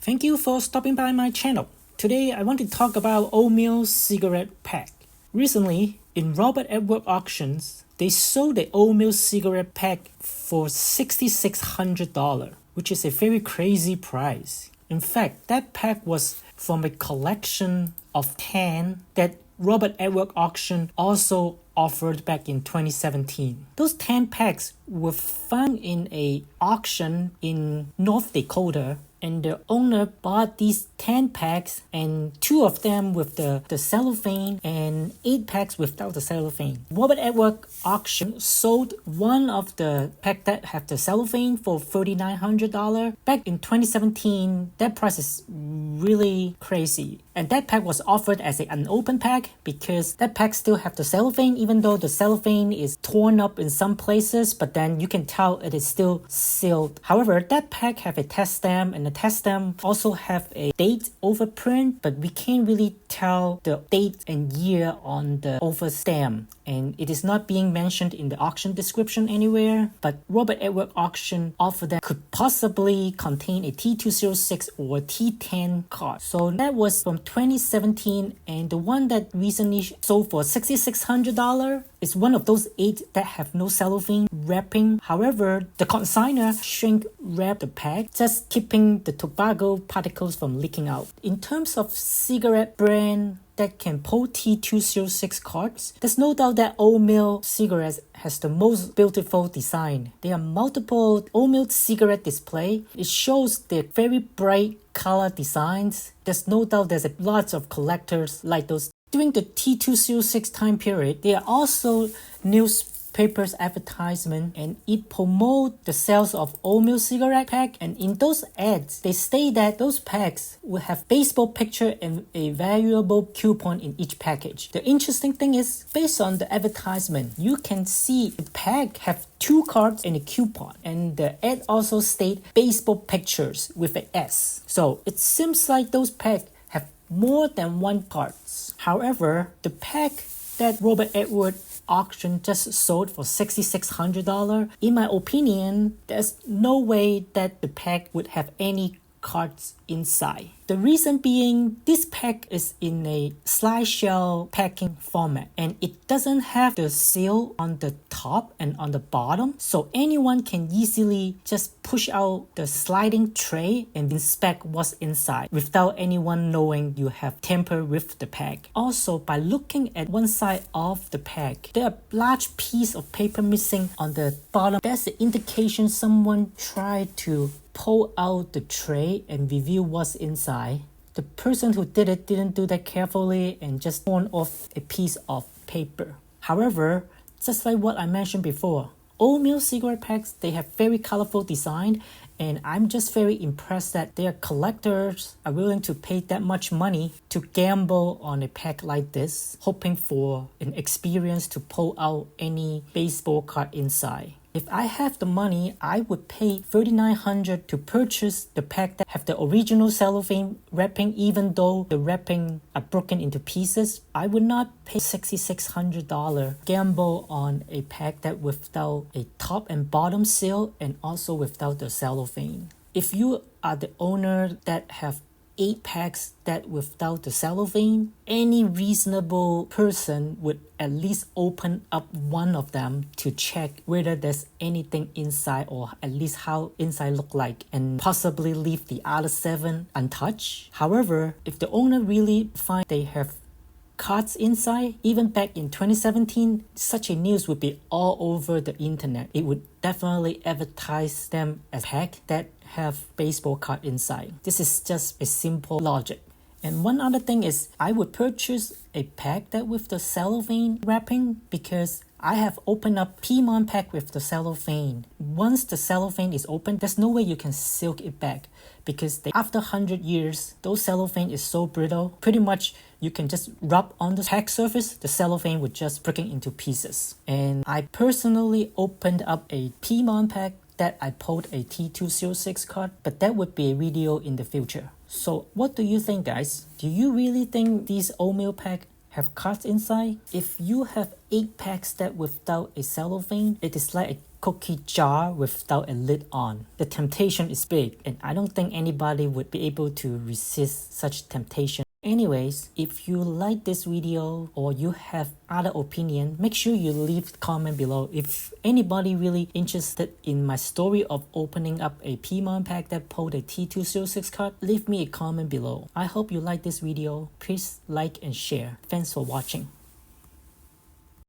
Thank you for stopping by my channel. Today I want to talk about oatmeal cigarette pack. Recently, in Robert Edward auctions, they sold the oatmeal cigarette pack for $6,600, which is a very crazy price. In fact, that pack was from a collection of 10 that Robert Edward auction also offered back in 2017. Those 10 packs were found in an auction in North Dakota, and the owner bought these 10 packs and 2 of them with the cellophane and 8 packs without the cellophane. Robert Edward auction sold one of the pack that have the cellophane for $3,900. Back in 2017, that price is really crazy. And that pack was offered as an unopened pack because that pack still have the cellophane, even though the cellophane is torn up in some places, but then you can tell it is still sealed. However, that pack have a test stamp, and the test stamp also have a date overprint, but we can't really tell the date and year on the over stamp, and it is not being mentioned in the auction description anywhere. But Robert Edward auction offer that could possibly contain a T206 or T10 card. So that was from 2017, and the one that recently sold for $6,600 is one of those 8 that have no cellophane wrapping. However, the consignor shrink wrap the pack, just keeping the tobacco particles from leaking out. In terms of cigarette brand that can pull T206 cards, there's no doubt that oatmeal cigarettes has the most beautiful design. There are multiple oatmeal cigarette display. It shows the very bright color designs. There's no doubt there's lots of collectors like those. During the T206 time period, there are also newspapers advertisement, and it promote the sales of oatmeal cigarette pack. And in those ads, they say that those packs will have baseball picture and a valuable coupon in each package. The interesting thing is, based on the advertisement, you can see the pack have 2 cards and a coupon, and the ad also state baseball pictures with an S. So it seems like those packs have more than 1 cards. However, the pack that Robert Edward auction just sold for $6,600, in my opinion, there's no way that the pack would have any cards inside. The reason being, this pack is in a slide shell packing format, and it doesn't have the seal on the top and on the bottom, so anyone can easily just push out the sliding tray and inspect what's inside without anyone knowing you have tampered with the pack. Also, by looking at one side of the pack, there are large piece of paper missing on the bottom. That's the indication someone tried to pull out the tray and reveal what's inside. The person who did it didn't do that carefully and just torn off a piece of paper. However, just like what I mentioned before, oatmeal cigarette packs, they have very colorful design, and I'm just very impressed that their collectors are willing to pay that much money to gamble on a pack like this, hoping for an experience to pull out any baseball card inside. If I have the money, I would pay $3,900 to purchase the pack that have the original cellophane wrapping, even though the wrapping are broken into pieces. I would not pay $6,600 gamble on a pack that without a top and bottom seal and also without the cellophane. If you are the owner that have 8 packs that without the cellophane, any reasonable person would at least open up one of them to check whether there's anything inside, or at least how inside look like, and possibly leave the other 7 untouched. However, if the owner really find they have cards inside, even back in 2017, such a news would be all over the internet. It would definitely advertise them as pack that have baseball card inside. This is just a simple logic. And one other thing is, I would purchase a pack that with the cellophane wrapping because I have opened up Piedmont pack with the cellophane. Once the cellophane is open, there's no way you can seal it back, because after 100 years, those cellophane is so brittle. Pretty much you can just rub on the pack surface, the cellophane would just breaking into pieces. And I personally opened up a Piedmont pack that I pulled a T206 card, but that would be a video in the future. So what do you think, guys? Do you really think these oatmeal pack have cards inside. If you have 8 packs that without a cellophane, it is like a cookie jar without a lid on. The temptation is big, and I don't think anybody would be able to resist such temptation. Anyways, if you like this video or you have other opinion, make sure you leave a comment below. If anybody really interested in my story of opening up a Pokemon pack that pulled a T206 card, leave me a comment below. I hope you like this video. Please like and share. Thanks for watching.